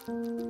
啊，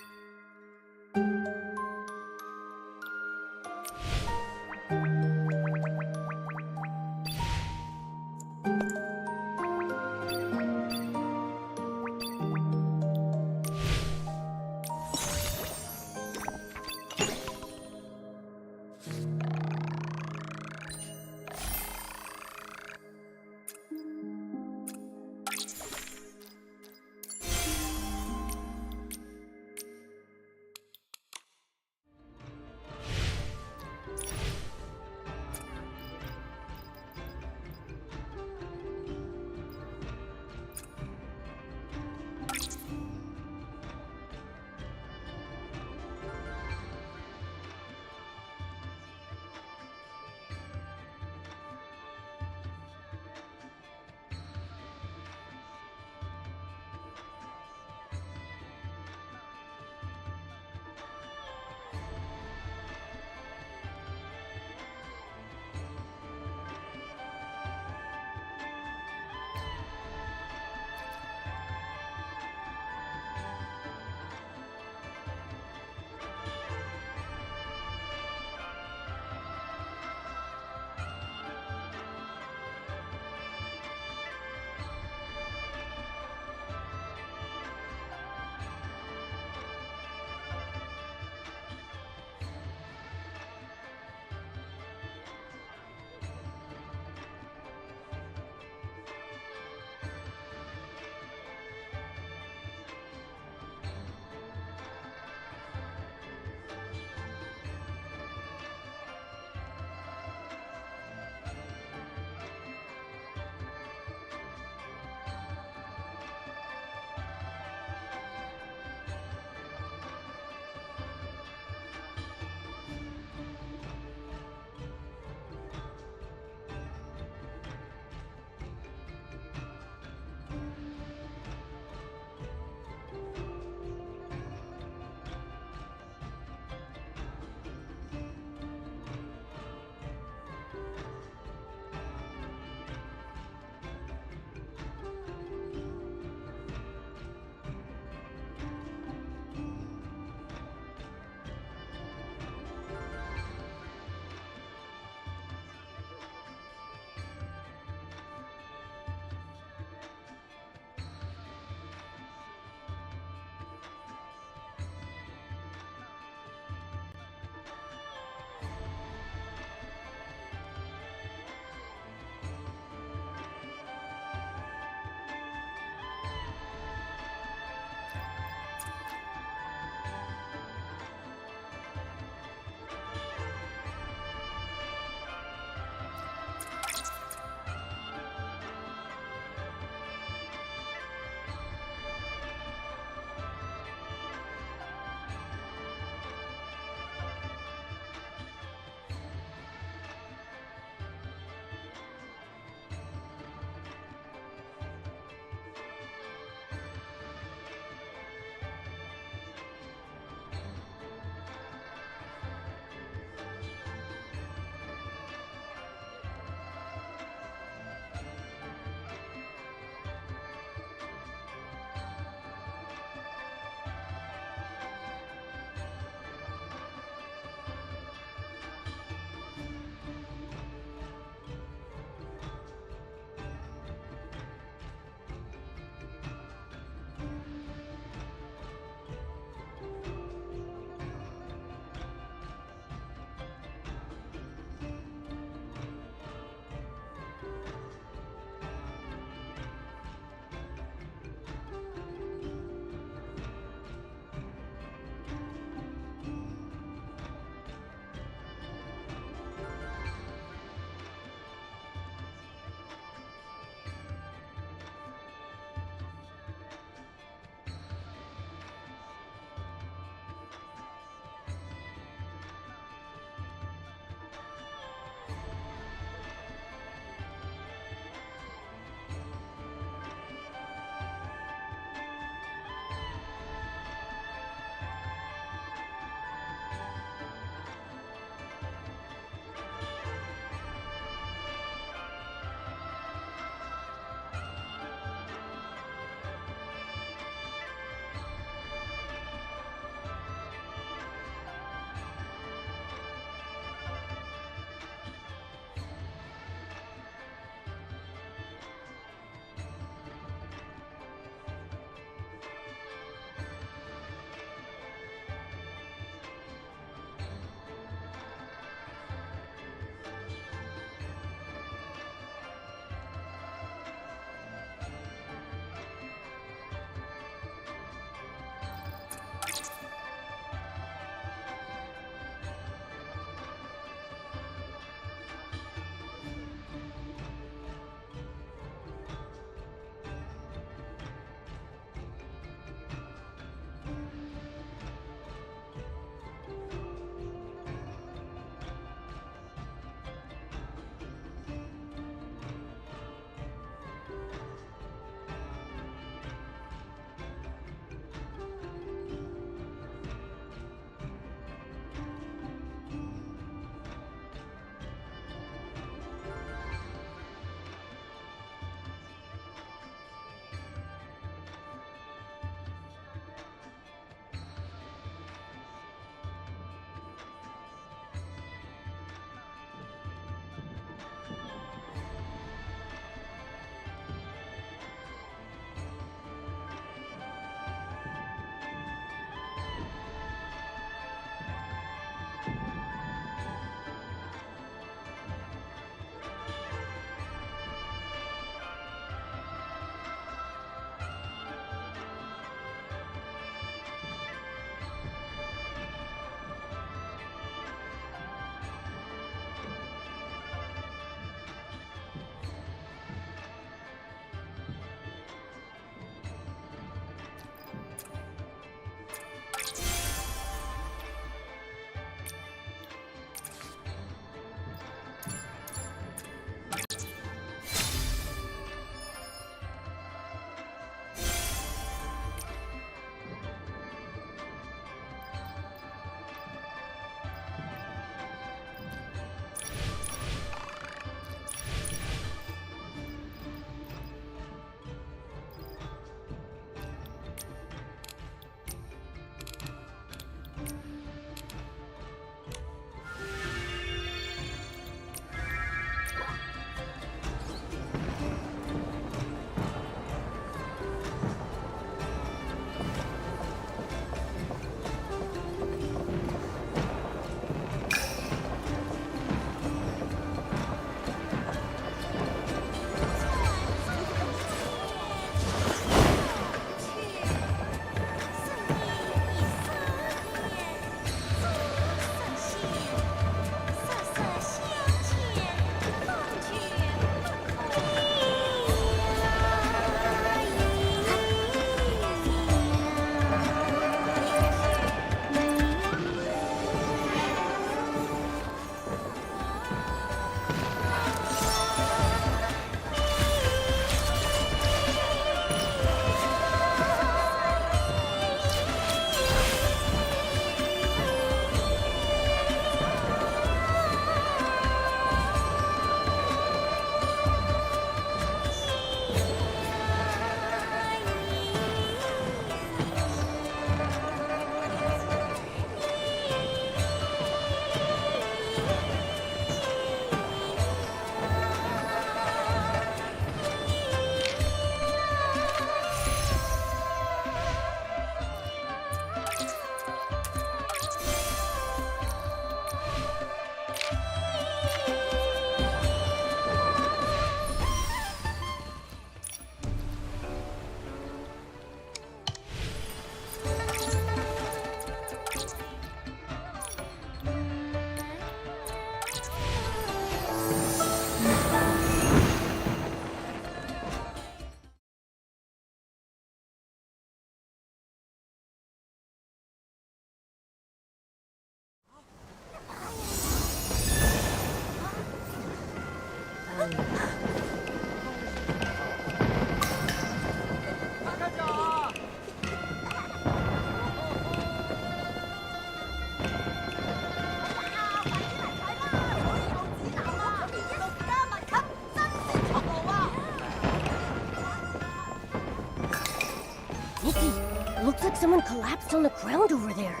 someone collapsed on the ground over there.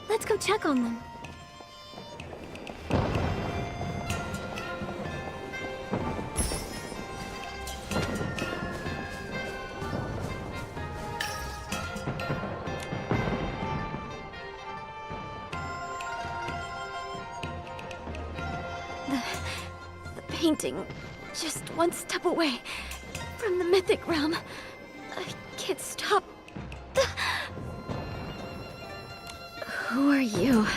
Let's go check on them. The painting, just one step away from the mythic realm. I can't stop. Who are you?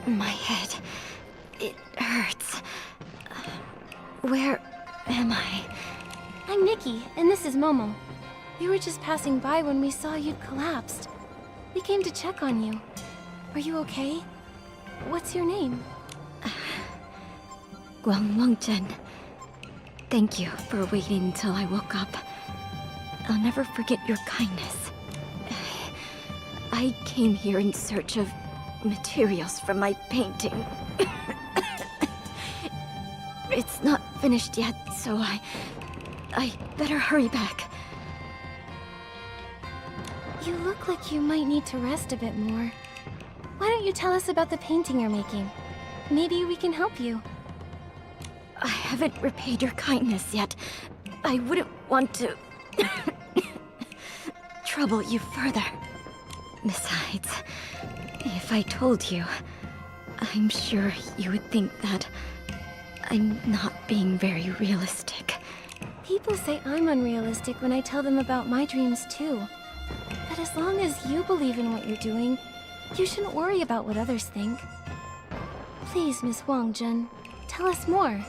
My head. It hurts. Where am I? I'm Nikki, and this is Momo. We were just passing by when we saw you'd collapsed. We came to check on you. Are you okay? What's your name? Wanxiang. Thank you for waiting until I woke up. I'll never forget your kindness. I came here in search of materials for my painting. It's not finished yet, so I better hurry back. You look like you might need to rest a bit more. Why don't you tell us about the painting you're making? Maybe we can help you. I haven't repaid your kindness yet. I wouldn't want to trouble you further. Besides, if I told you, I'm sure you would think that I'm not being very realistic. People say I'm unrealistic when I tell them about my dreams too. But as long as you believe in what you're doing, you shouldn't worry about what others think. Please, Miss Wanxiang, tell us more.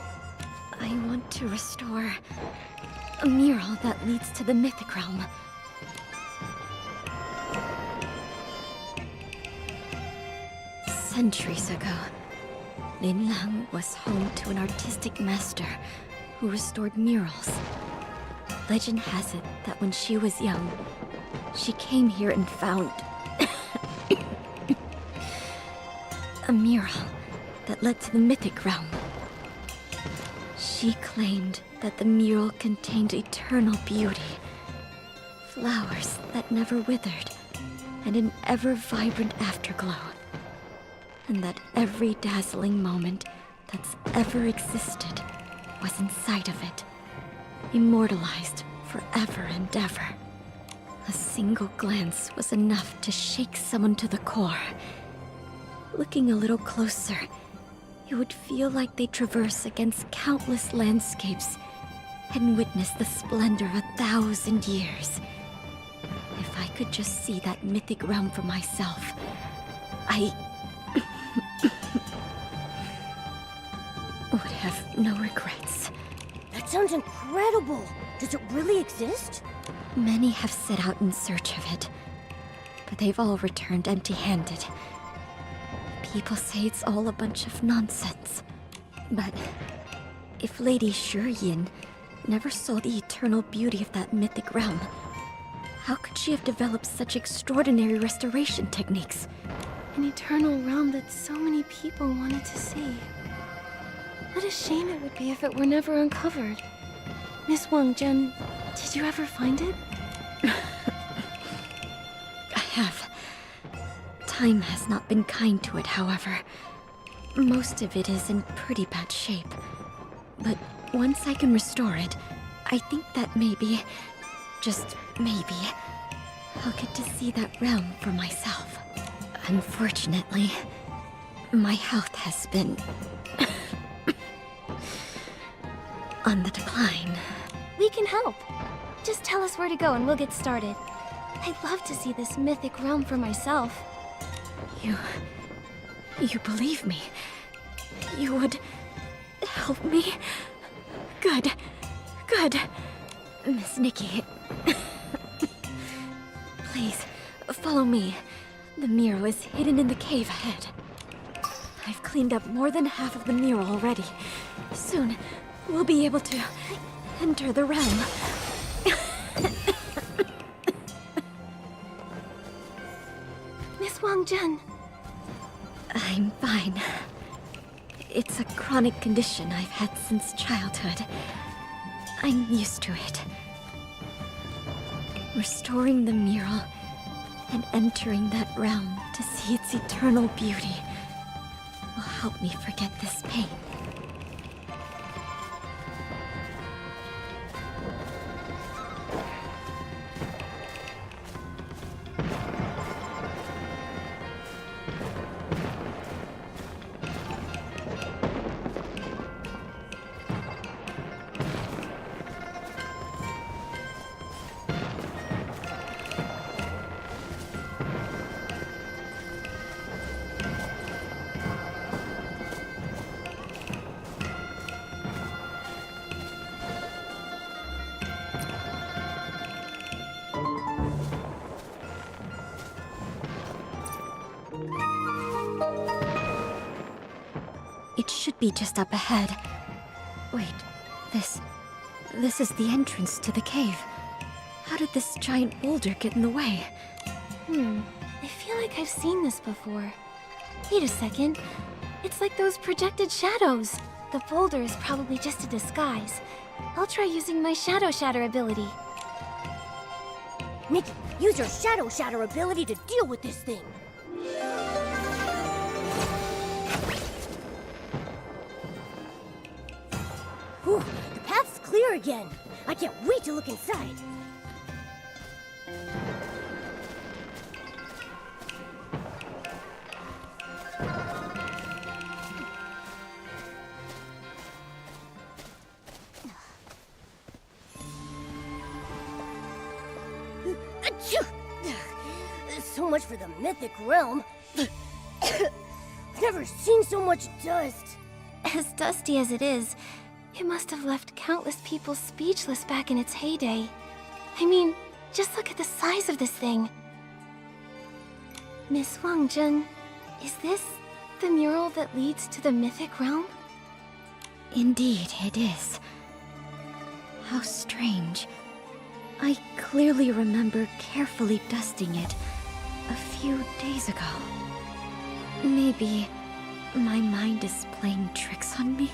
I want to restore a mural that leads to the mythic realm. Centuries ago, Linlang was home to an artistic master who restored murals. Legend has it that when she was young, she came here and found a mural that led to the mythic realm. She claimed that the mural contained eternal beauty, flowers that never withered, and an ever-vibrant afterglow. And that every dazzling moment that's ever existed was inside of it, immortalized forever and ever. A single glance was enough to shake someone to the core. Looking a little closer, you would feel like they traverse against countless landscapes and witness the splendor of 1,000 years. If I could just see that mythic realm for myself, I would have no regrets. That sounds incredible. Does it really exist? Many have set out in search of it, but they've all returned empty-handed. People say it's all a bunch of nonsense. But if Lady Shiyin never saw the eternal beauty of that mythic realm, how could she have developed such extraordinary restoration techniques? An eternal realm that so many people wanted to see. What a shame it would be if it were never uncovered. Miss Wanxiang, did you ever find it? I have. Time has not been kind to it, however. Most of it is in pretty bad shape. But once I can restore it, I think that maybe, just maybe, I'll get to see that realm for myself. Unfortunately, my health has been on the decline. We can help. Just tell us where to go and we'll get started. I'd love to see this mythic realm for myself. You believe me? You would help me? Good. Miss Nikki. Please, follow me. The mural is hidden in the cave ahead. I've cleaned up more than half of the mural already. Soon, we'll be able to enter the realm. Miss Wanxiang. I'm fine. It's a chronic condition I've had since childhood. I'm used to it. Restoring the mural and entering that realm to see its eternal beauty will help me forget this pain. It should be just up ahead. Wait, this is the entrance to the cave. How did this giant boulder get in the way? I feel like I've seen this before. Wait a second. It's like those projected shadows. The boulder is probably just a disguise. I'll try using my Shadow Shatter ability. Nikki, use your Shadow Shatter ability to deal with this thing. Whew, the path's clear again. I can't wait to look inside. Achoo! So much for the mythic realm. I've never seen so much dust. As dusty as it is, it must have left countless people speechless back in its heyday. I mean, just look at the size of this thing. Miss Wanxiang, is this the mural that leads to the mythic realm? Indeed, it is. How strange. I clearly remember carefully dusting it a few days ago. Maybe my mind is playing tricks on me?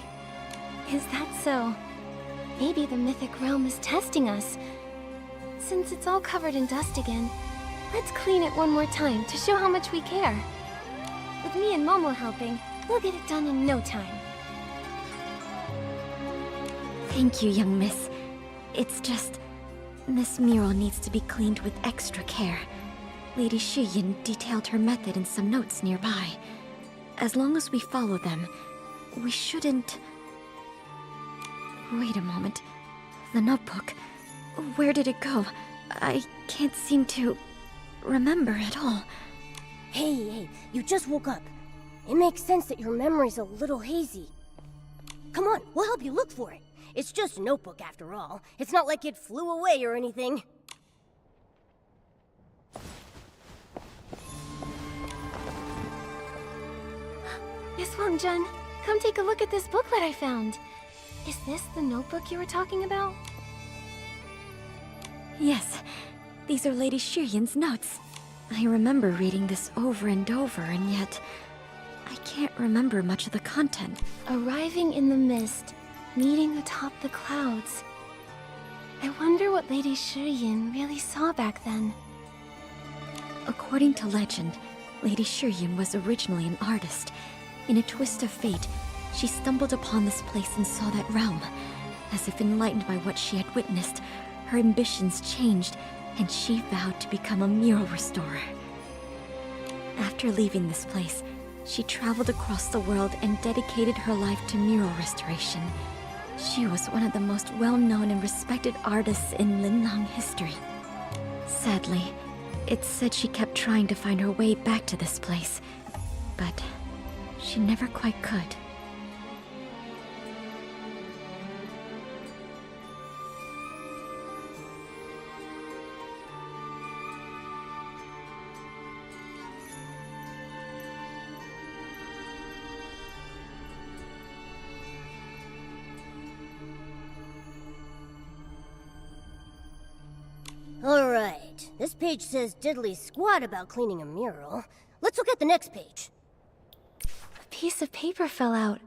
Is that so? Maybe the mythic realm is testing us. Since it's all covered in dust again, let's clean it one more time to show how much we care. With me and Momo helping, we'll get it done in no time. Thank you, young miss. It's just... this mural needs to be cleaned with extra care. Lady Shiyin detailed her method in some notes nearby. As long as we follow them, we shouldn't... Wait a moment. The notebook. Where did it go? I can't seem to remember at all. Hey, you just woke up. It makes sense that your memory's a little hazy. Come on, we'll help you look for it. It's just a notebook after all. It's not like it flew away or anything. Miss Wanxiang, come take a look at this booklet I found. Is this the notebook you were talking about? Yes, these are Lady Shiyin's notes. I remember reading this over and over, and yet... I can't remember much of the content. Arriving in the mist, meeting atop the clouds. I wonder what Lady Shiyin really saw back then. According to legend, Lady Shiyin was originally an artist. In a twist of fate, she stumbled upon this place and saw that realm. As if enlightened by what she had witnessed, her ambitions changed, and she vowed to become a mural restorer. After leaving this place, she traveled across the world and dedicated her life to mural restoration. She was one of the most well-known and respected artists in Linlang history. Sadly, it's said she kept trying to find her way back to this place, but she never quite could. Alright, this page says diddly squat about cleaning a mural. Let's look at the next page. A piece of paper fell out.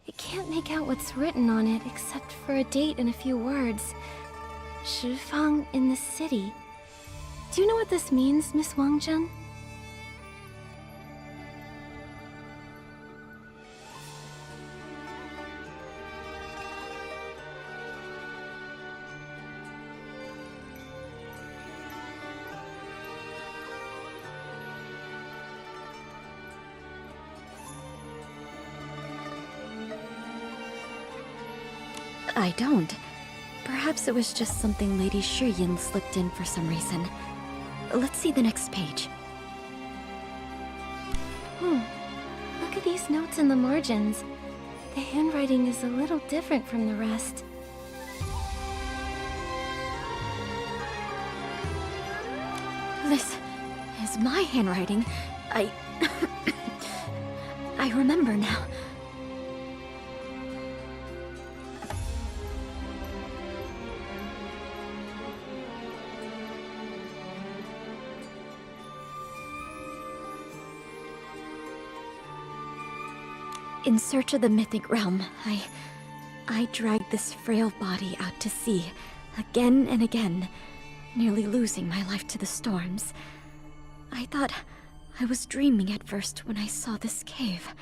I can't make out what's written on it except for a date and a few words. Shifang in the city. Do you know what this means, Miss Wanxiang? I don't. Perhaps it was just something Lady Shiyin slipped in for some reason. Let's see the next page. Look at these notes in the margins. The handwriting is a little different from the rest. This is my handwriting. I remember now. In search of the mythic realm, I dragged this frail body out to sea, again and again, nearly losing my life to the storms. I thought I was dreaming at first when I saw this cave.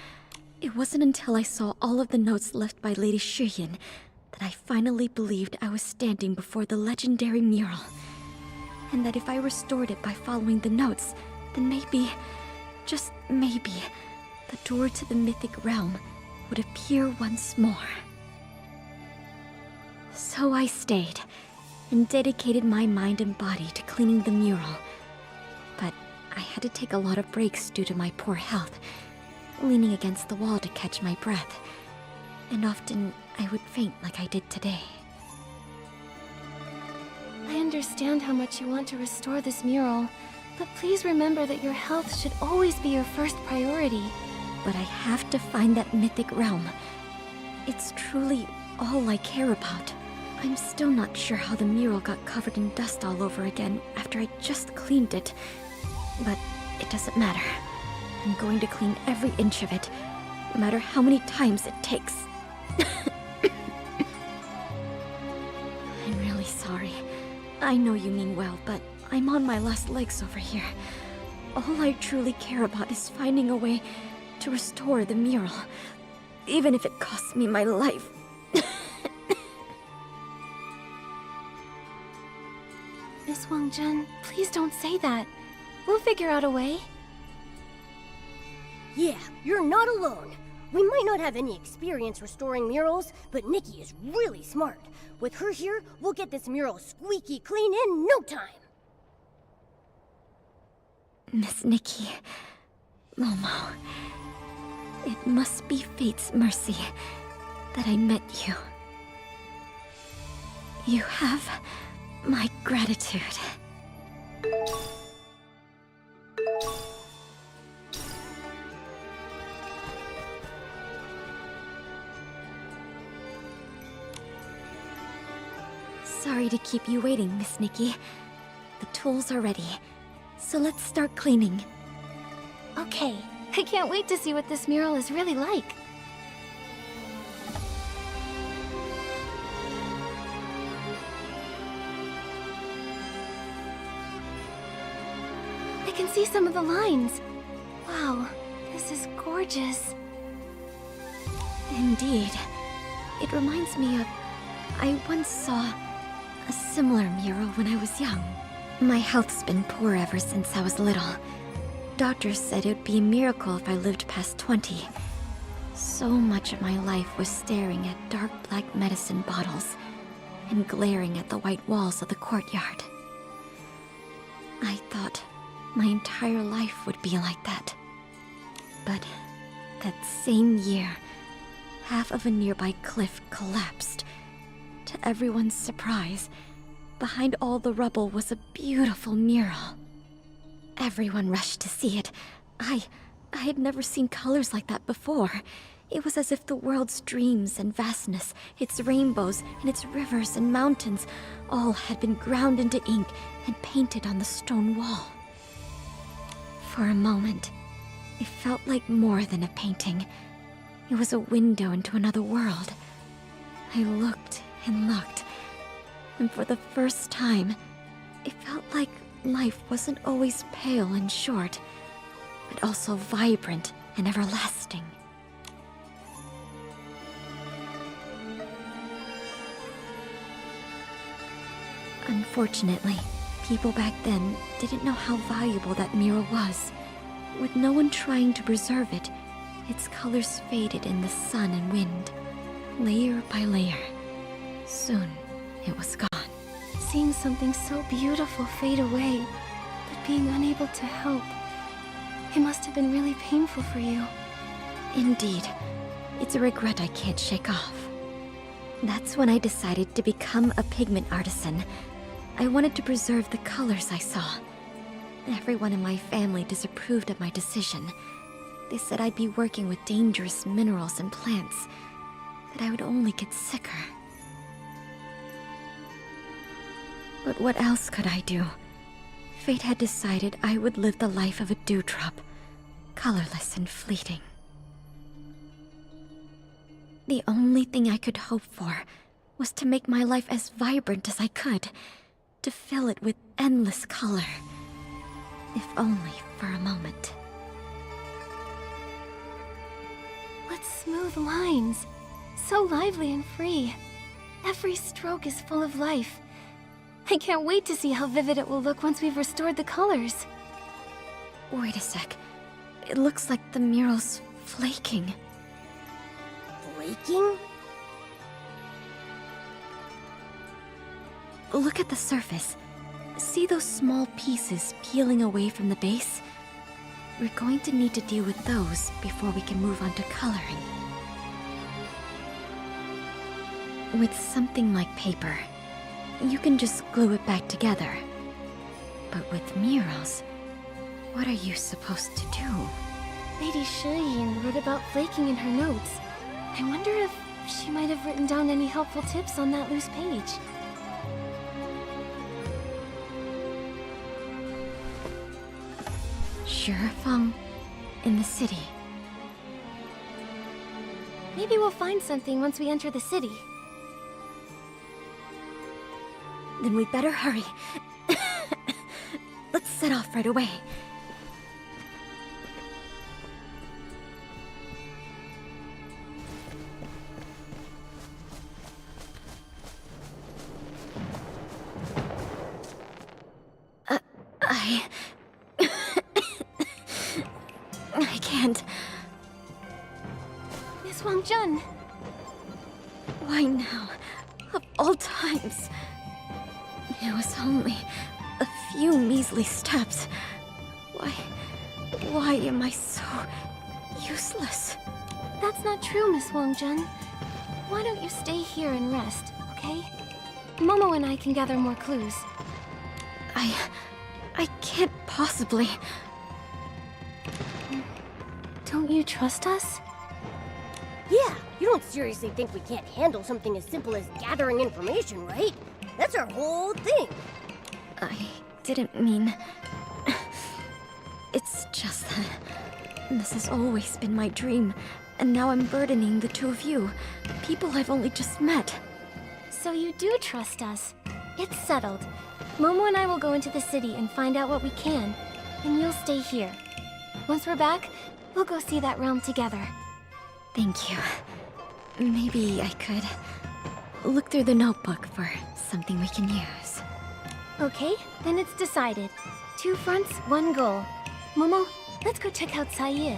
It wasn't until I saw all of the notes left by Lady Shiyin that I finally believed I was standing before the legendary mural. And that if I restored it by following the notes, then maybe, just maybe, the door to the mythic realm would appear once more. So I stayed, and dedicated my mind and body to cleaning the mural. But I had to take a lot of breaks due to my poor health, leaning against the wall to catch my breath, and often I would faint like I did today. I understand how much you want to restore this mural, but please remember that your health should always be your first priority. But I have to find that mythic realm. It's truly all I care about. I'm still not sure how the mural got covered in dust all over again after I just cleaned it. But it doesn't matter. I'm going to clean every inch of it, no matter how many times it takes. I'm really sorry. I know you mean well, but I'm on my last legs over here. All I truly care about is finding a way to restore the mural, even if it costs me my life. Miss Wanxiang, please don't say that. We'll figure out a way. Yeah, you're not alone. We might not have any experience restoring murals, but Nikki is really smart. With her here, we'll get this mural squeaky clean in no time. Miss Nikki, Momo, it must be fate's mercy that I met you. You have my gratitude. Sorry to keep you waiting, Miss Nikki. The tools are ready, so let's start cleaning. Okay, I can't wait to see what this mural is really like. I can see some of the lines. Wow, this is gorgeous. Indeed. It reminds me of... I once saw a similar mural when I was young. My health's been poor ever since I was little. Doctors said it would be a miracle if I lived past 20. So much of my life was staring at dark black medicine bottles and glaring at the white walls of the courtyard. I thought my entire life would be like that. But that same year, half of a nearby cliff collapsed. To everyone's surprise, behind all the rubble was a beautiful mural. Everyone rushed to see it. I had never seen colors like that before. It was as if the world's dreams and vastness, its rainbows and its rivers and mountains, all had been ground into ink and painted on the stone wall. For a moment, it felt like more than a painting. It was a window into another world. I looked and looked, and for the first time, it felt like life wasn't always pale and short, but also vibrant and everlasting. Unfortunately, people back then didn't know how valuable that mirror was. With no one trying to preserve it, its colors faded in the sun and wind, layer by layer. Soon, it was gone. Seeing something so beautiful fade away, but being unable to help. It must have been really painful for you. Indeed. It's a regret I can't shake off. That's when I decided to become a pigment artisan. I wanted to preserve the colors I saw. Everyone in my family disapproved of my decision. They said I'd be working with dangerous minerals and plants, that I would only get sicker. But what else could I do? Fate had decided I would live the life of a dewdrop, colorless and fleeting. The only thing I could hope for was to make my life as vibrant as I could, to fill it with endless color, if only for a moment. What smooth lines! So lively and free. Every stroke is full of life. I can't wait to see how vivid it will look once we've restored the colors. Wait a sec. It looks like the mural's flaking. Flaking? Look at the surface. See those small pieces peeling away from the base? We're going to need to deal with those before we can move on to coloring. With something like paper, you can just glue it back together. But with murals, what are you supposed to do? Lady Shiyin wrote about flaking in her notes. I wonder if she might have written down any helpful tips on that loose page. Sure, Feng. In the city. Maybe we'll find something once we enter the city. Then we'd better hurry. Let's set off right away. I can't. Miss Wanxiang! Why now? Of all times. It was only a few measly steps. Why am I so useless? That's not true, Miss Wanxiang. Why don't you stay here and rest, okay? Momo and I can gather more clues. I can't possibly. Don't you trust us? Yeah, you don't seriously think we can't handle something as simple as gathering information, right? That's our whole thing. I didn't mean... It's just that this has always been my dream, and now I'm burdening the two of you, people I've only just met. So you do trust us. It's settled. Momo and I will go into the city and find out what we can, and you'll stay here. Once we're back, we'll go see that realm together. Thank you. Maybe I could look through the notebook for something we can use. Okay, then it's decided. 2 fronts, 1 goal. Momo, let's go check out Saye.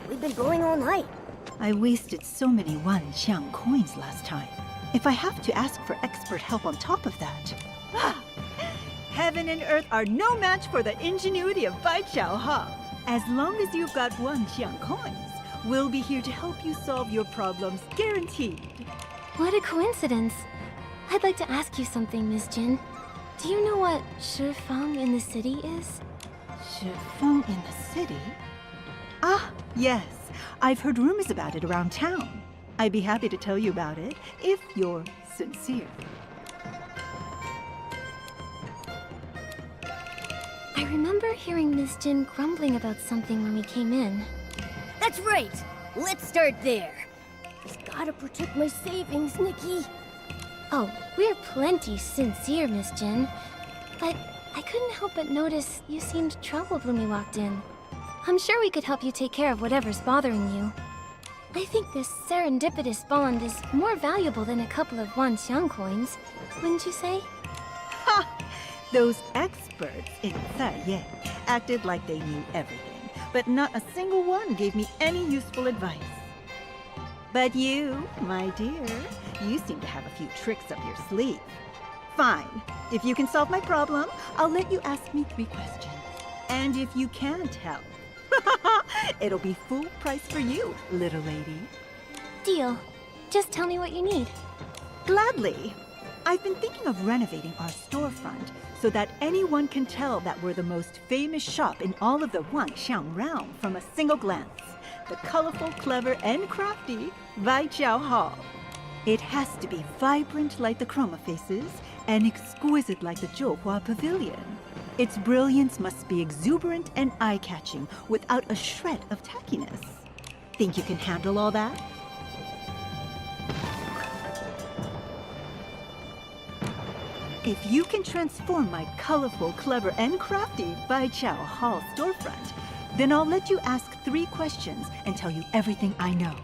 We've been going all night. I wasted so many Wanxiang coins last time. If I have to ask for expert help on top of that... Heaven and earth are no match for the ingenuity of Bai Chao Ha. As long as you've got Wanxiang coins, we'll be here to help you solve your problems, guaranteed. What a coincidence. I'd like to ask you something, Miss Jin. Do you know what Shifeng in the city is? Shifeng in the city? Ah, yes. I've heard rumors about it around town. I'd be happy to tell you about it, if you're sincere. I remember hearing Miss Jin grumbling about something when we came in. That's right. Let's start there. Just gotta protect my savings, Nikki. Oh, we're plenty sincere, Miss Jin. But I couldn't help but notice you seemed troubled when we walked in. I'm sure we could help you take care of whatever's bothering you. I think this serendipitous bond is more valuable than a couple of Wanxiang coins, wouldn't you say? Ha! Those experts in Ye acted like they knew everything, but not a single one gave me any useful advice. But you, my dear, you seem to have a few tricks up your sleeve. Fine. If you can solve my problem, I'll let you ask me 3 questions. And if you can't help, it'll be full price for you, little lady. Deal. Just tell me what you need. Gladly. I've been thinking of renovating our storefront so that anyone can tell that we're the most famous shop in all of the Wanxiang realm from a single glance. The colorful, clever, and crafty Bai Chao Hall. It has to be vibrant like the chroma faces and exquisite like the Zhouhua Pavilion. Its brilliance must be exuberant and eye-catching without a shred of tackiness. Think you can handle all that? If you can transform my colorful, clever, and crafty Bai Chao Hall storefront, then I'll let you ask 3 questions and tell you everything I know.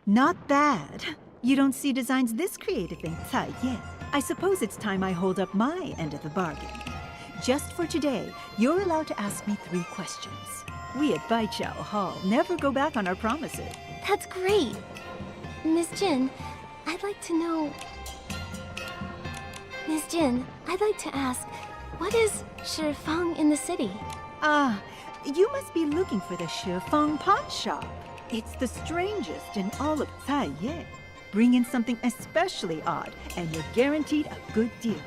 Not bad. You don't see designs this creative in Ye. I suppose it's time I hold up my end of the bargain. Just for today, you're allowed to ask me 3 questions. We at Bai Chao Hall never go back on our promises. That's great. Miss Jin, I'd like to know... Miss Jin, I'd like to ask, what is Shifeng in the city? Ah, you must be looking for the Shifeng pawn shop. It's the strangest in all of Ye. Bring in something especially odd, and you're guaranteed a good deal.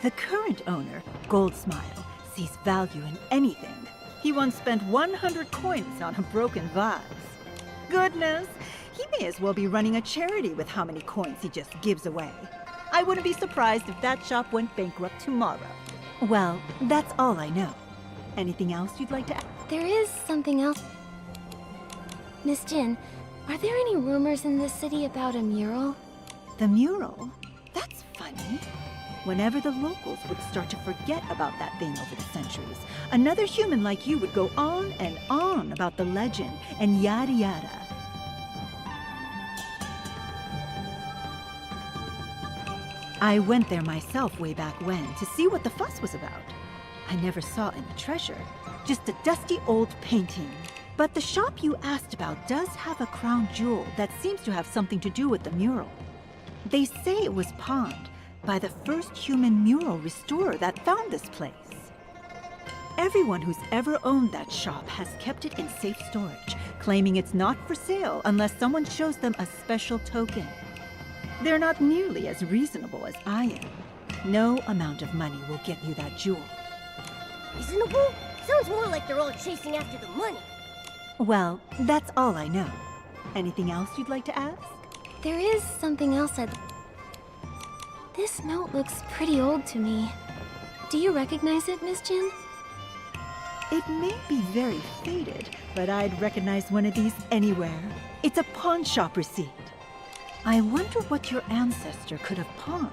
The current owner, Gold Smile, sees value in anything. He once spent 100 coins on a broken vase. Goodness, he may as well be running a charity with how many coins he just gives away. I wouldn't be surprised if that shop went bankrupt tomorrow. Well, that's all I know. Anything else you'd like to add? There is something else. Miss Jin, are there any rumors in this city about a mural? The mural? That's funny. Whenever the locals would start to forget about that thing over the centuries, another human like you would go on and on about the legend and yada yada. I went there myself way back when to see what the fuss was about. I never saw any treasure, just a dusty old painting. But the shop you asked about does have a crown jewel that seems to have something to do with the mural. They say it was pawned by the first human mural restorer that found this place. Everyone who's ever owned that shop has kept it in safe storage, claiming it's not for sale unless someone shows them a special token. They're not nearly as reasonable as I am. No amount of money will get you that jewel. Reasonable? Sounds more like they're all chasing after the money. Well, that's all I know. Anything else you'd like to ask? There is something else I'd... This note looks pretty old to me. Do you recognize it, Miss Jin? It may be very faded, but I'd recognize one of these anywhere. It's a pawn shop receipt. I wonder what your ancestor could have pawned.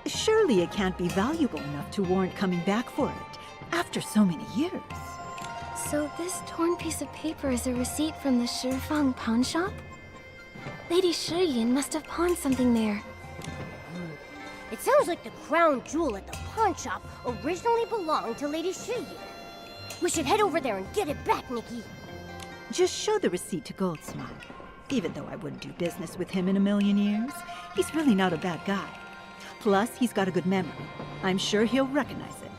Surely it can't be valuable enough to warrant coming back for it, after so many years. So this torn piece of paper is a receipt from the Shifang pawn shop? Lady Shiyin must have pawned something there. It sounds like the crown jewel at the pawn shop originally belonged to Lady Shiyin. We should head over there and get it back, Nikki. Just show the receipt to Goldsmile. Even though I wouldn't do business with him in a million years, he's really not a bad guy. Plus, he's got a good memory. I'm sure he'll recognize it.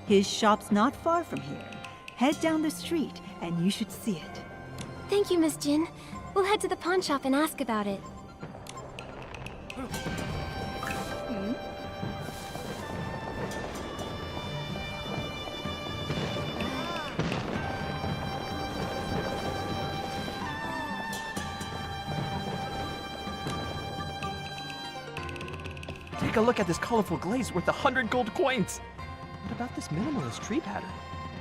His shop's not far from here. Head down the street, and you should see it. Thank you, Miss Jin. We'll head to the pawn shop and ask about it. Take a look at this colorful glaze worth 100 gold coins. What about this minimalist tree pattern?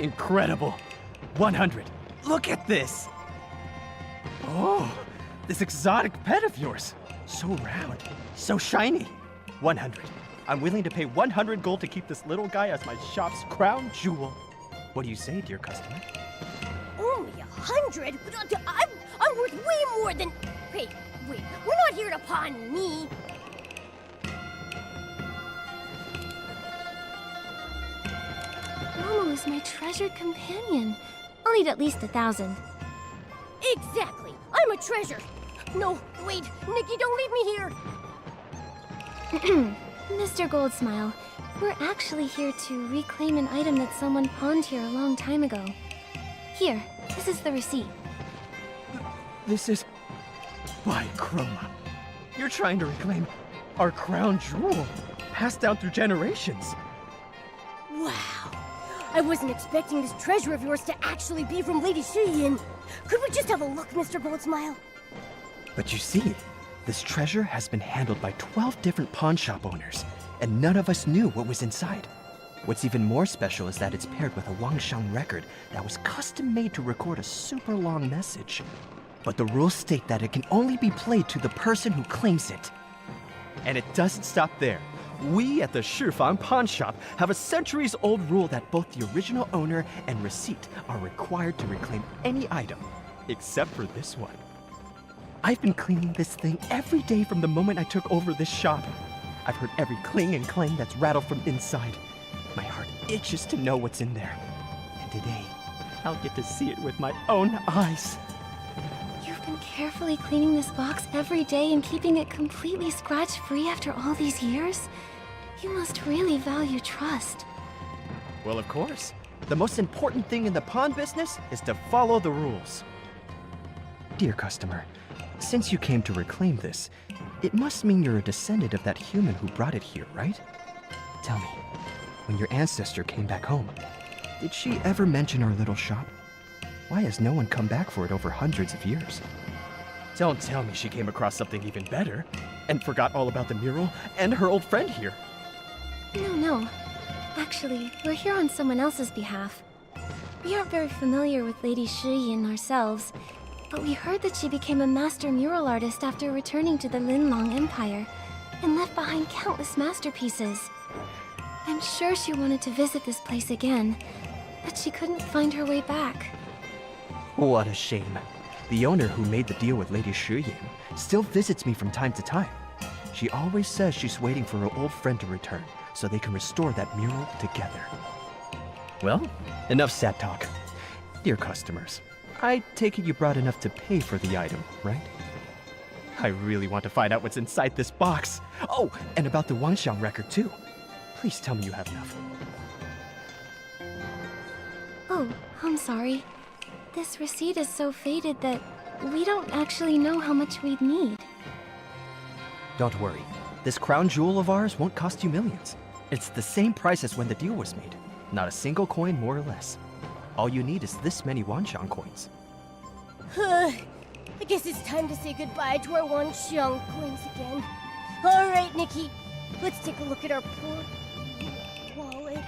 Incredible. 100. Look at this. Oh, this exotic pet of yours. So round, so shiny. 100. I'm willing to pay 100 gold to keep this little guy as my shop's crown jewel. What do you say, dear customer? Only 100? I'm worth way more than... Wait, we're not here to pawn me. Momo is my treasured companion. I'll need at least 1,000. Exactly. I'm a treasure. No, wait, Nikki, don't leave me here. Mr. Goldsmile, we're actually here to reclaim an item that someone pawned here a long time ago. Here, this is the receipt. This is... By Chroma. You're trying to reclaim our crown jewel, passed down through generations. Wow. I wasn't expecting this treasure of yours to actually be from Lady Shiyin. Could we just have a look, Mr. Goldsmile? But you see, this treasure has been handled by 12 different pawn shop owners, and none of us knew what was inside. What's even more special is that it's paired with a Wanxiang record that was custom made to record a super long message. But the rules state that it can only be played to the person who claims it. And it doesn't stop there. We at the Shifang Pawn Shop have a centuries-old rule that both the original owner and receipt are required to reclaim any item, except for this one. I've been cleaning this thing every day from the moment I took over this shop. I've heard every cling and clang that's rattled from inside. My heart itches to know what's in there. And today, I'll get to see it with my own eyes. You've been carefully cleaning this box every day and keeping it completely scratch-free after all these years? You must really value trust. Well, of course. The most important thing in the pawn business is to follow the rules. Dear customer, since you came to reclaim this, it must mean you're a descendant of that human who brought it here, right? Tell me, when your ancestor came back home, did she ever mention our little shop? Why has no one come back for it over hundreds of years? Don't tell me she came across something even better and forgot all about the mural and her old friend here. No. Actually, we're here on someone else's behalf. We aren't very familiar with Lady Shiyin ourselves, but we heard that she became a master mural artist after returning to the Linlong Empire and left behind countless masterpieces. I'm sure she wanted to visit this place again, but she couldn't find her way back. What a shame. The owner who made the deal with Lady Shiyin still visits me from time to time. She always says she's waiting for her old friend to return so they can restore that mural together. Well, enough sad talk. Dear customers, I take it you brought enough to pay for the item, right? I really want to find out what's inside this box. Oh, and about the Wanxiang record too. Please tell me you have enough. Oh, I'm sorry. This receipt is so faded that we don't actually know how much we'd need. Don't worry. This crown jewel of ours won't cost you millions. It's the same price as when the deal was made. Not a single coin more or less. All you need is this many Wanxiang coins. I guess it's time to say goodbye to our Wanxiang coins again. All right, Nikki. Let's take a look at our poor wallet.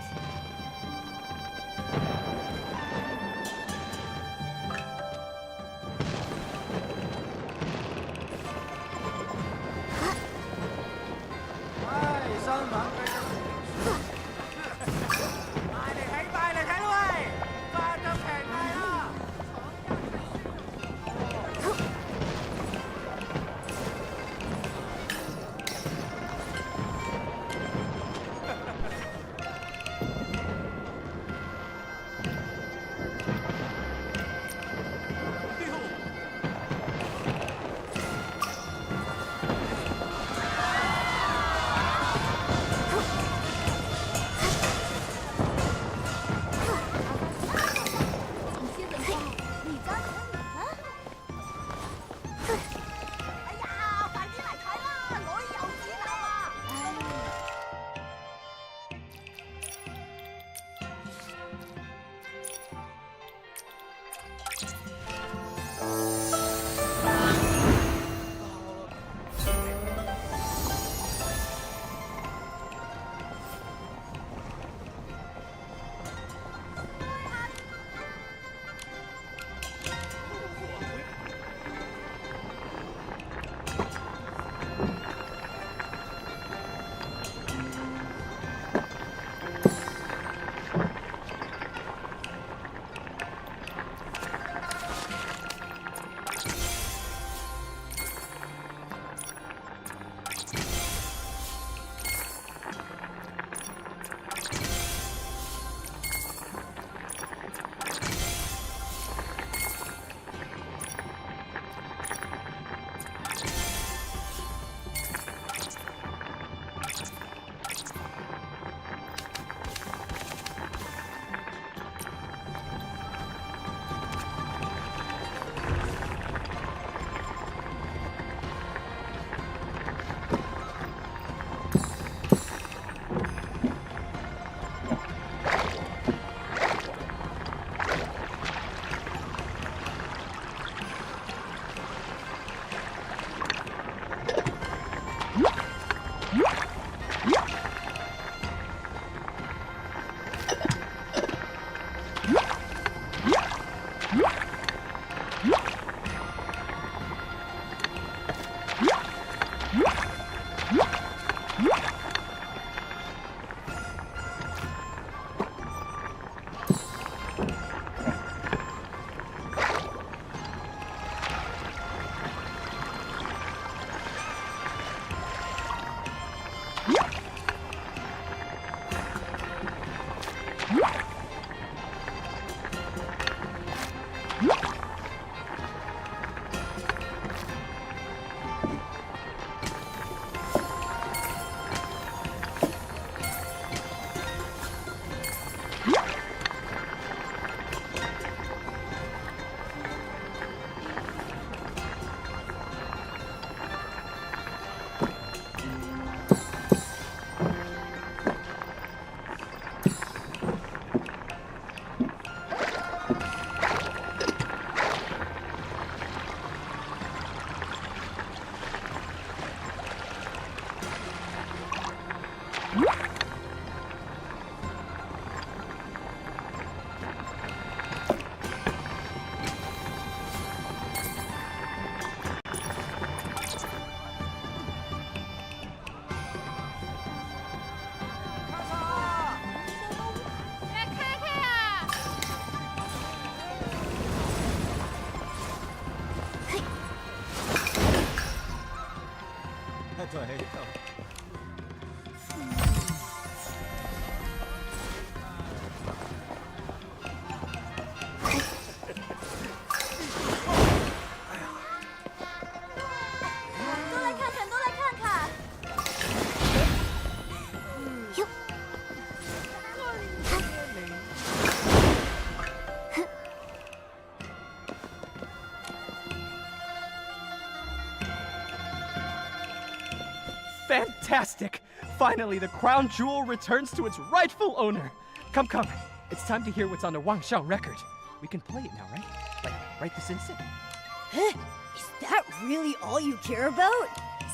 Fantastic! Finally, the crown jewel returns to its rightful owner. Come, come. It's time to hear what's on the Wanxiang record. We can play it now, right? Like, right this instant? Huh? Is that really all you care about?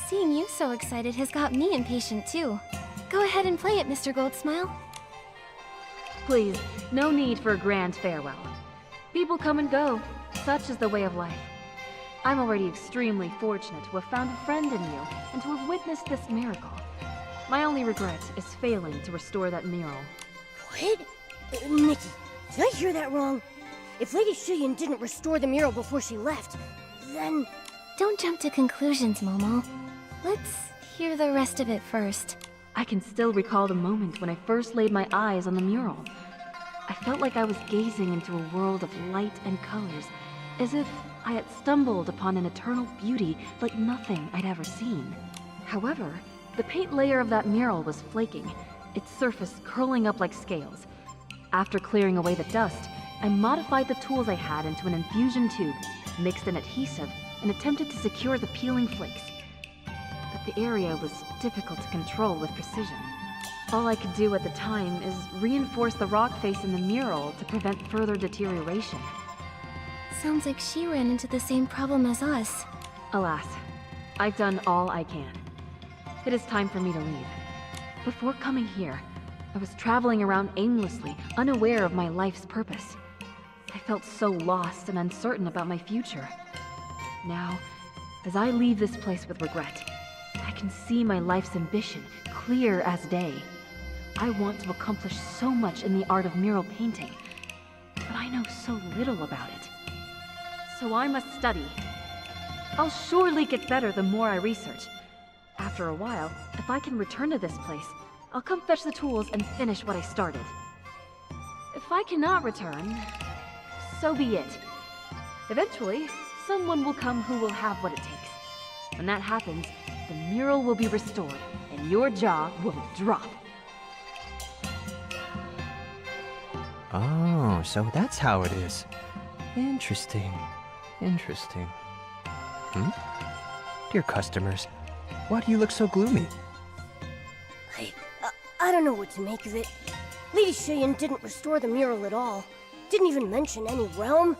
Seeing you so excited has got me impatient too. Go ahead and play it, Mr. Goldsmile. Please, no need for a grand farewell. People come and go. Such is the way of life. I'm already extremely fortunate to have found a friend in you and to have witnessed this miracle. My only regret is failing to restore that mural. What? Nikki, did I hear that wrong? If Lady Shiyin didn't restore the mural before she left, then... Don't jump to conclusions, Momo. Let's hear the rest of it first. I can still recall the moment when I first laid my eyes on the mural. I felt like I was gazing into a world of light and colors, as if I had stumbled upon an eternal beauty like nothing I'd ever seen. However, the paint layer of that mural was flaking, its surface curling up like scales. After clearing away the dust, I modified the tools I had into an infusion tube, mixed an adhesive, and attempted to secure the peeling flakes. But the area was difficult to control with precision. All I could do at the time is reinforce the rock face in the mural to prevent further deterioration. Sounds like she ran into the same problem as us. Alas, I've done all I can. It is time for me to leave. Before coming here, I was traveling around aimlessly, unaware of my life's purpose. I felt so lost and uncertain about my future. Now, as I leave this place with regret, I can see my life's ambition clear as day. I want to accomplish so much in the art of mural painting, but I know so little about it. So I must study. I'll surely get better the more I research. After a while, if I can return to this place, I'll come fetch the tools and finish what I started. If I cannot return, so be it. Eventually, someone will come who will have what it takes. When that happens, the mural will be restored, and your jaw will drop. Oh, so that's how it is. Interesting. Interesting. Dear customers, why do you look so gloomy? I don't know what to make of it. Lady Shiyin didn't restore the mural at all. Didn't even mention any realm.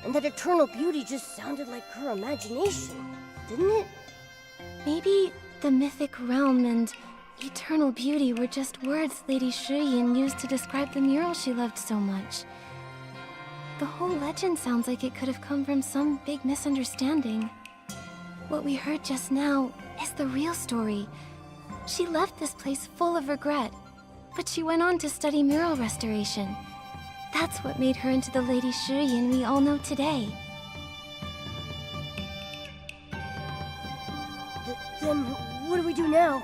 And that eternal beauty just sounded like her imagination, didn't it? Maybe the mythic realm and eternal beauty were just words Lady Shiyin used to describe the mural she loved so much. The whole legend sounds like it could have come from some big misunderstanding. What we heard just now is the real story. She left this place full of regret, but she went on to study mural restoration. That's what made her into the Lady Shiyin we all know today. Then what do we do now?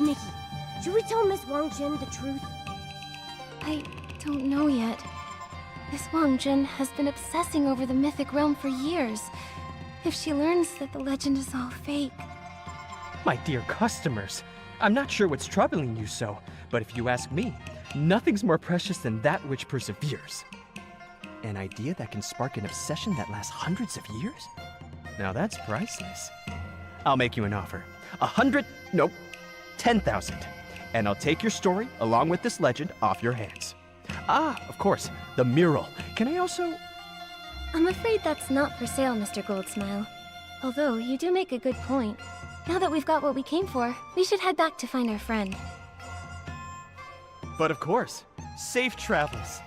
Nikki, should we tell Miss Wanxiang the truth? I don't know yet. Miss Wanxiang has been obsessing over the mythic realm for years. If she learns that the legend is all fake... My dear customers, I'm not sure what's troubling you so, but if you ask me, nothing's more precious than that which perseveres. An idea that can spark an obsession that lasts hundreds of years? Now that's priceless. I'll make you an offer. 100, nope, 10,000. And I'll take your story, along with this legend, off your hands. Ah, of course, the mural. Can I also... I'm afraid that's not for sale, Mr. Goldsmile. Although, you do make a good point. Now that we've got what we came for, we should head back to find our friend. But of course, safe travels.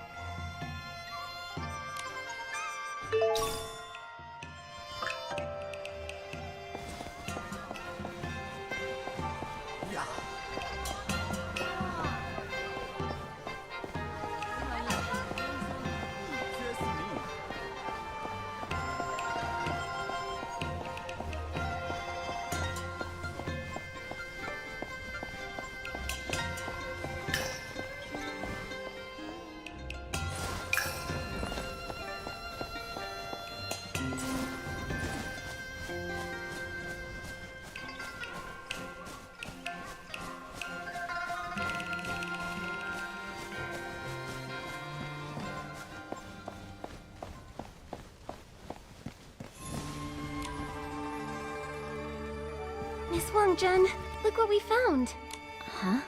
Miss Wanxiang, look what we found. Huh?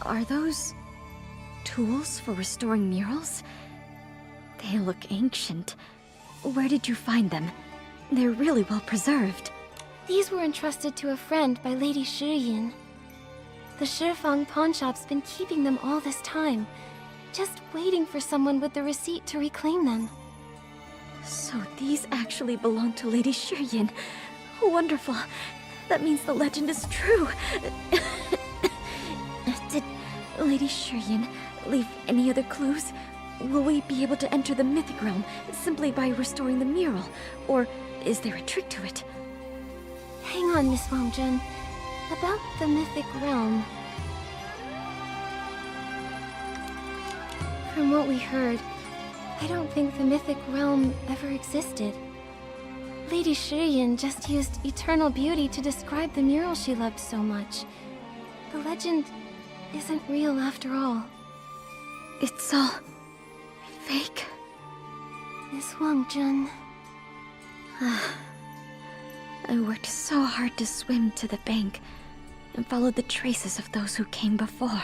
Are those tools for restoring murals? They look ancient. Where did you find them? They're really well preserved. These were entrusted to a friend by Lady Shiyin. The Shifang pawn shop's been keeping them all this time, just waiting for someone with the receipt to reclaim them. So these actually belong to Lady Shiyin. Wonderful. That means the legend is true. Did Lady Shiyin leave any other clues? Will we be able to enter the Mythic Realm simply by restoring the mural? Or is there a trick to it? Hang on, Miss Wanxiang. About the Mythic Realm. From what we heard, I don't think the Mythic Realm ever existed. Lady Shiyin just used eternal beauty to describe the mural she loved so much. The legend isn't real after all. It's all fake. Miss Wanxiang. I worked so hard to swim to the bank and followed the traces of those who came before.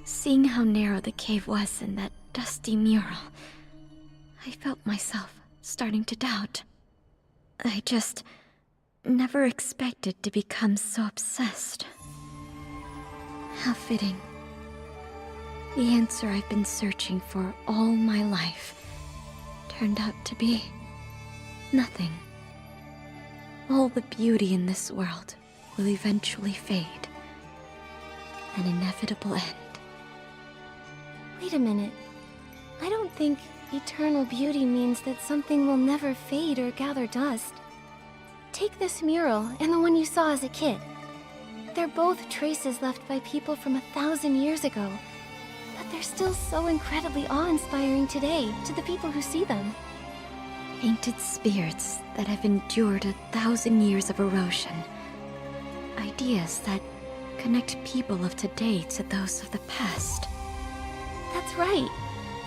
Seeing how narrow the cave was in that dusty mural, I felt myself starting to doubt. I just never expected to become so obsessed. How fitting. The answer I've been searching for all my life turned out to be nothing. All the beauty in this world will eventually fade. An inevitable end. Wait a minute. I don't think eternal beauty means that something will never fade or gather dust. Take this mural and the one you saw as a kid. They're both traces left by people from 1,000 years ago, but they're still so incredibly awe-inspiring today to the people who see them. Painted spirits that have endured 1,000 years of erosion. Ideas that connect people of today to those of the past. That's right.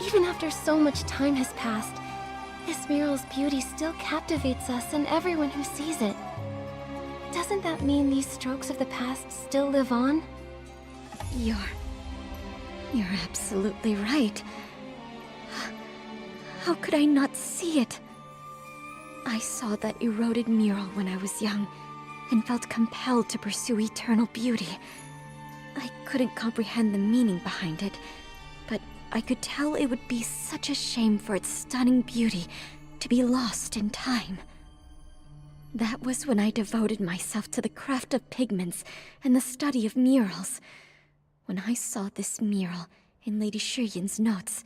Even after so much time has passed, this mural's beauty still captivates us and everyone who sees it. Doesn't that mean these strokes of the past still live on? You're absolutely right. How could I not see it? I saw that eroded mural when I was young, and felt compelled to pursue eternal beauty. I couldn't comprehend the meaning behind it, but I could tell it would be such a shame for its stunning beauty to be lost in time. That was when I devoted myself to the craft of pigments and the study of murals. When I saw this mural in Lady Shiyin's notes,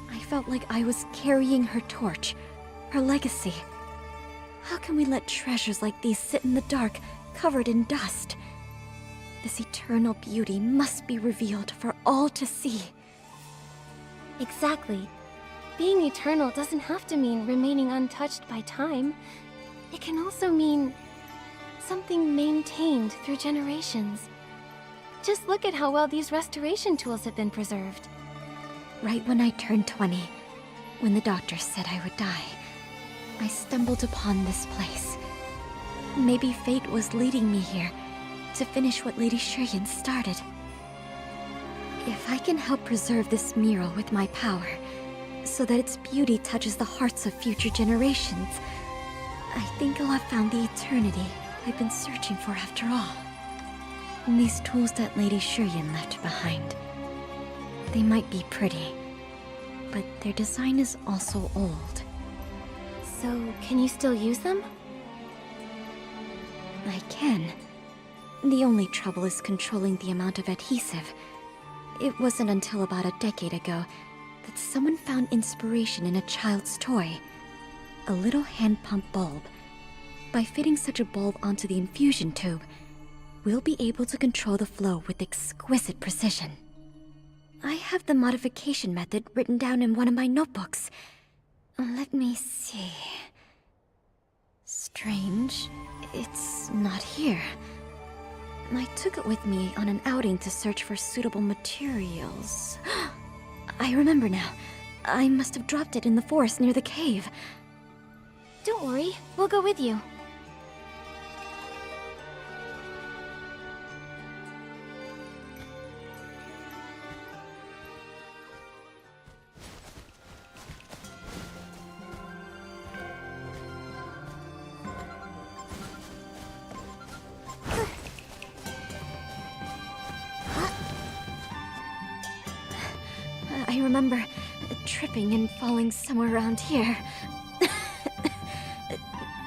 I felt like I was carrying her torch, her legacy. How can we let treasures like these sit in the dark, covered in dust? This eternal beauty must be revealed for all to see. Exactly. Being eternal doesn't have to mean remaining untouched by time. It can also mean something maintained through generations. Just look at how well these restoration tools have been preserved. Right when I turned 20, when the doctor said I would die, I stumbled upon this place. Maybe fate was leading me here to finish what Lady Shiyin started. If I can help preserve this mural with my power, so that its beauty touches the hearts of future generations, I think I'll have found the eternity I've been searching for after all. And these tools that Lady Shiyin left behind They might be pretty, but their design is also old. So, can you still use them? I can. The only trouble is controlling the amount of adhesive. It wasn't until about a decade ago that someone found inspiration in a child's toy. A little hand pump bulb. By fitting such a bulb onto the infusion tube, we'll be able to control the flow with exquisite precision. I have the modification method written down in one of my notebooks. Let me see. Strange, it's not here. I took it with me on an outing to search for suitable materials. I remember now. I must have dropped it in the forest near the cave. Don't worry, we'll go with you. I remember tripping and falling somewhere around here.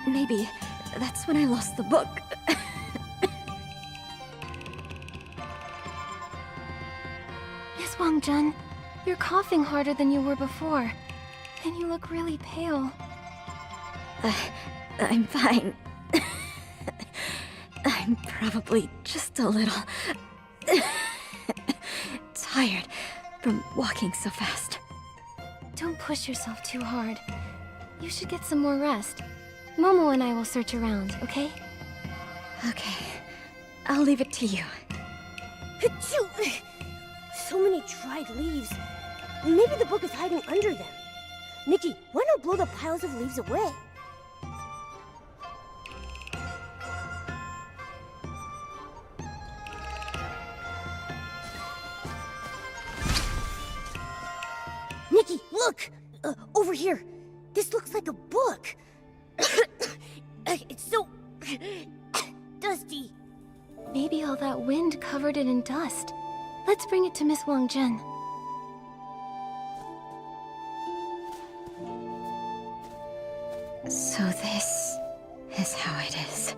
Maybe that's when I lost the book. Miss Wanxiang, you're coughing harder than you were before. And you look really pale. I'm fine. I'm probably just a little tired from walking so fast. Don't push yourself too hard. You should get some more rest. Momo and I will search around, okay? Okay, I'll leave it to you. Achoo! So many dried leaves. Maybe the book is hiding under them. Nikki, why not blow the piles of leaves away? Nikki, look! Over here. This looks like a book. It's so dusty. Maybe all that wind covered it in dust. Let's bring it to Miss Wanxiang. So this is how it is.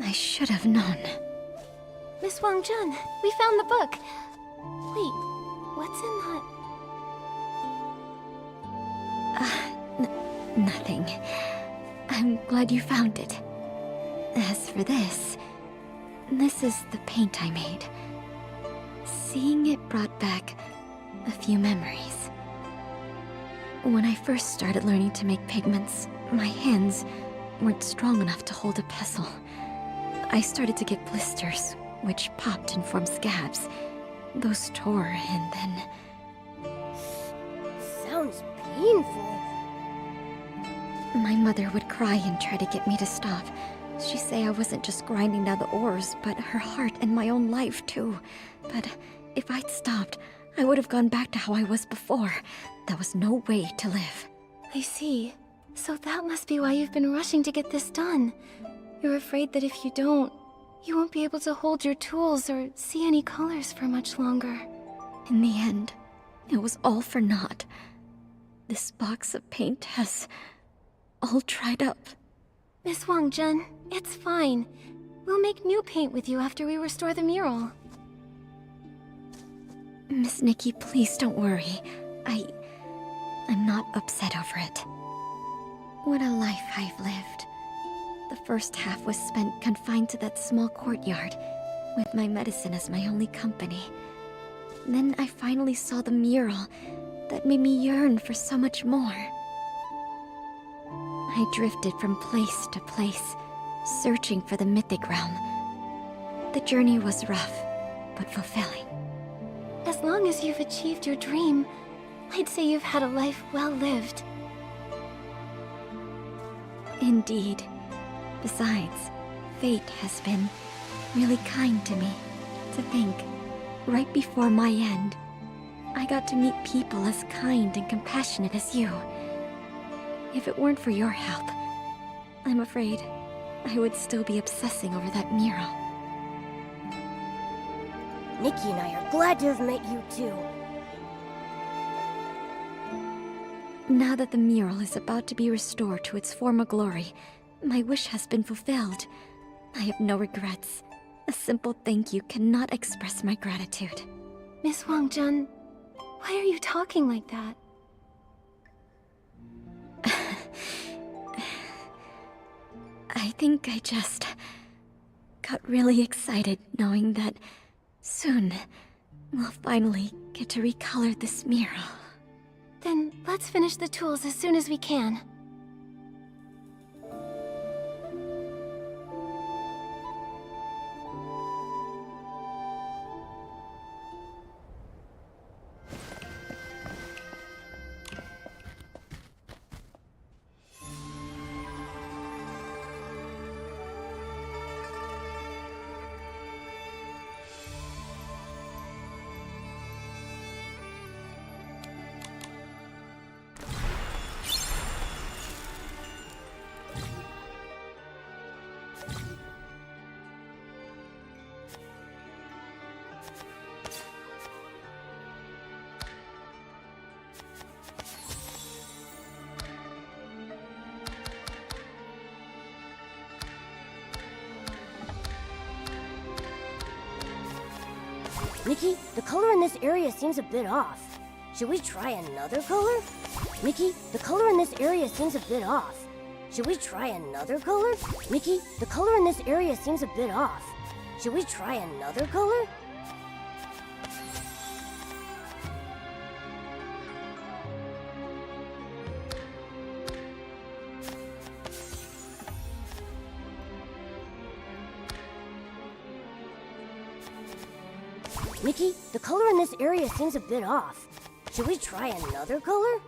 I should have known. Miss Wanxiang, we found the book. Wait, what's in that? Nothing. I'm glad you found it. As for this is the paint I made. Seeing it brought back a few memories. When I first started learning to make pigments, my hands weren't strong enough to hold a pestle. I started to get blisters, which popped and formed scabs. Those tore, and then... Sounds painful. My mother would cry and try to get me to stop. She'd say I wasn't just grinding down the ores, but her heart and my own life, too. But if I'd stopped, I would have gone back to how I was before. There was no way to live. I see. So that must be why you've been rushing to get this done. You're afraid that if you don't, you won't be able to hold your tools or see any colors for much longer. In the end, it was all for naught. This box of paint has all dried up. Miss Wanxiang, it's fine. We'll make new paint with you after we restore the mural. Miss Nikki, please don't worry. I'm not upset over it. What a life I've lived. The first half was spent confined to that small courtyard, with my medicine as my only company. Then I finally saw the mural that made me yearn for so much more. I drifted from place to place, searching for the mythic realm. The journey was rough, but fulfilling. As long as you've achieved your dream, I'd say you've had a life well lived. Indeed. Besides, fate has been really kind to me. To think, right before my end, I got to meet people as kind and compassionate as you. If it weren't for your help, I'm afraid I would still be obsessing over that mural. Nikki and I are glad to have met you too. Now that the mural is about to be restored to its former glory, my wish has been fulfilled. I have no regrets. A simple thank you cannot express my gratitude. Miss Wanxiang, why are you talking like that? I think I just got really excited knowing that soon we'll finally get to recolor this mural. Then let's finish the tools as soon as we can. Nikki, the color in this area seems a bit off. Should we try another color? Nikki, the color in this area seems a bit off. Should we try another color? Nikki, the color in this area seems a bit off. Should we try another color? Nikki, the color in this area seems a bit off. Should we try another color?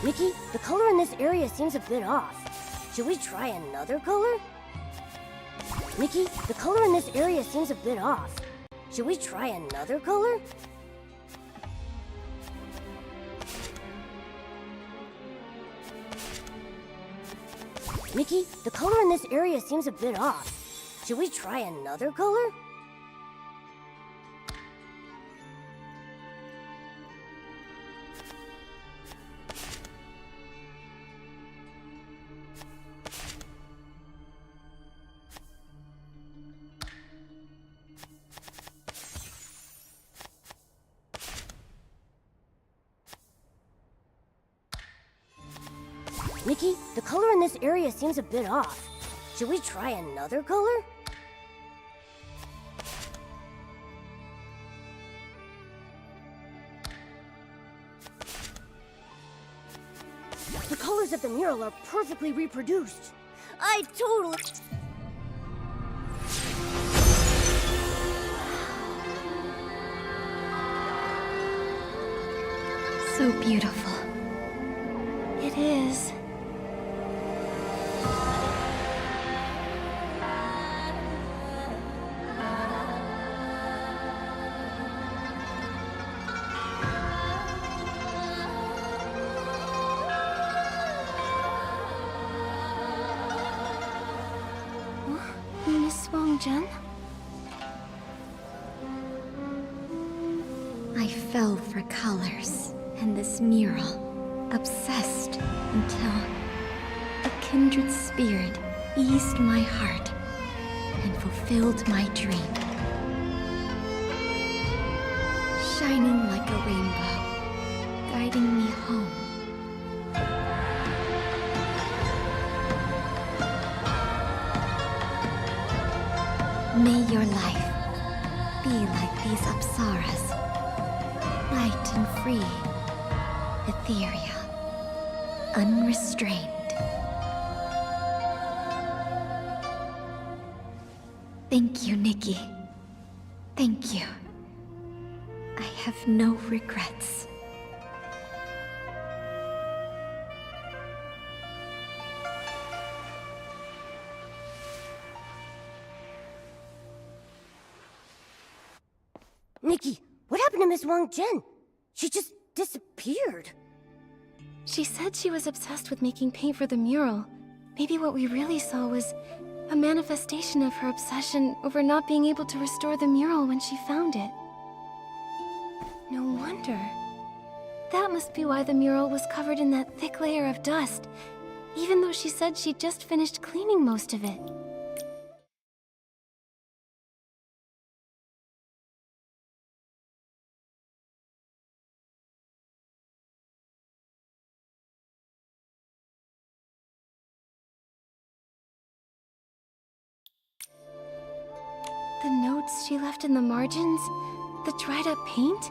Nikki, the color in this area seems a bit off. Should we try another color? Nikki, the color in this area seems a bit off. Should we try another color? Nikki, the color in this area seems a bit off. Should we try another color? Nikki, the color in this area seems a bit off. Should we try another color? The colors of the mural are perfectly reproduced. I totally... So beautiful. It is. Miss Wanxiang? I fell for colors and this mural, obsessed until a kindred spirit eased my heart and fulfilled my dream. Shining like a rainbow, guiding me home. May your life be like these apsaras, light and free, ethereal, unrestrained. Thank you, Nikki. Thank you. I have no regrets. Nikki, what happened to Miss Wanxiang? She just disappeared. She said she was obsessed with making paint for the mural. Maybe what we really saw was a manifestation of her obsession over not being able to restore the mural when she found it. No wonder. That must be why the mural was covered in that thick layer of dust, even though she said she'd just finished cleaning most of it. The notes she left in the margins? The dried up paint?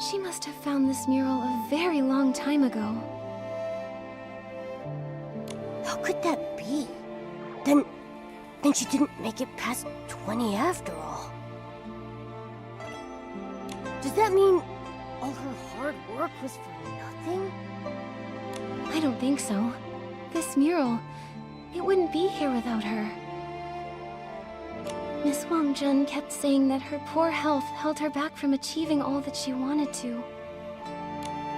She must have found this mural a very long time ago. How could that be? Then she didn't make it past 20 after all. Does that mean all her hard work was for nothing? I don't think so. This mural, it wouldn't be here without her. Miss Wanxiang kept saying that her poor health held her back from achieving all that she wanted to.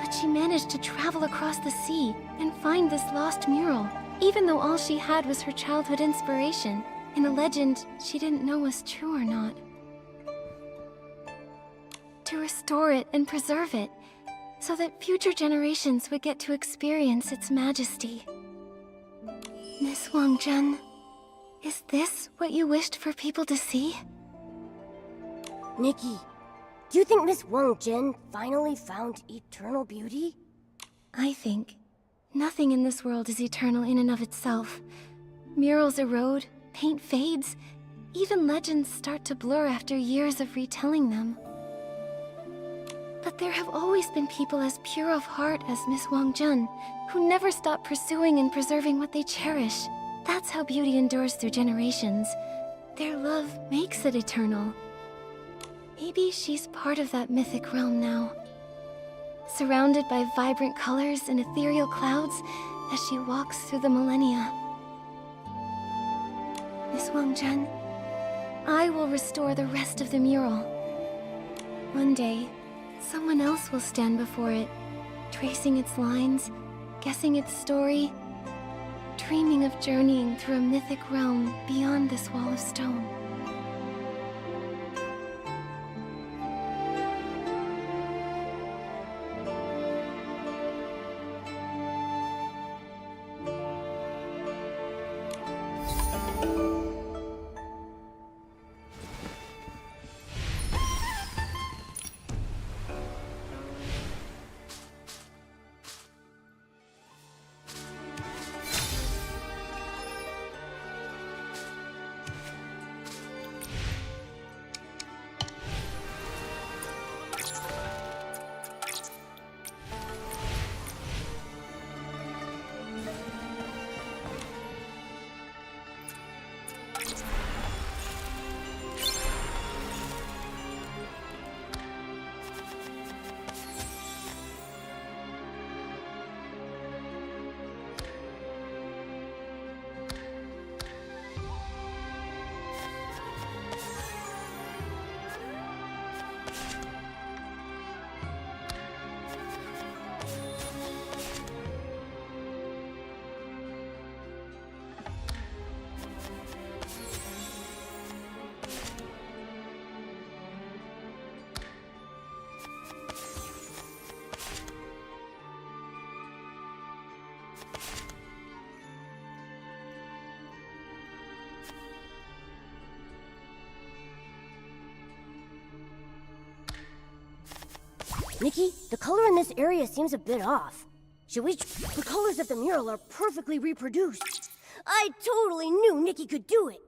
But she managed to travel across the sea and find this lost mural, even though all she had was her childhood inspiration, in a legend she didn't know was true or not. To restore it and preserve it, so that future generations would get to experience its majesty. Miss Wanxiang, is this what you wished for people to see? Nikki, do you think Miss Wanxiang finally found eternal beauty? I think nothing in this world is eternal in and of itself. Murals erode, paint fades, even legends start to blur after years of retelling them. But there have always been people as pure of heart as Miss Wanxiang, who never stop pursuing and preserving what they cherish. That's how beauty endures through generations. Their love makes it eternal. Maybe she's part of that mythic realm now. Surrounded by vibrant colors and ethereal clouds as she walks through the millennia. Miss Wanxiang, I will restore the rest of the mural. One day, someone else will stand before it, tracing its lines, guessing its story, dreaming of journeying through a mythic realm beyond this wall of stone. Nikki, the color in this area seems a bit off. Should we... The colors of the mural are perfectly reproduced. I totally knew Nikki could do it.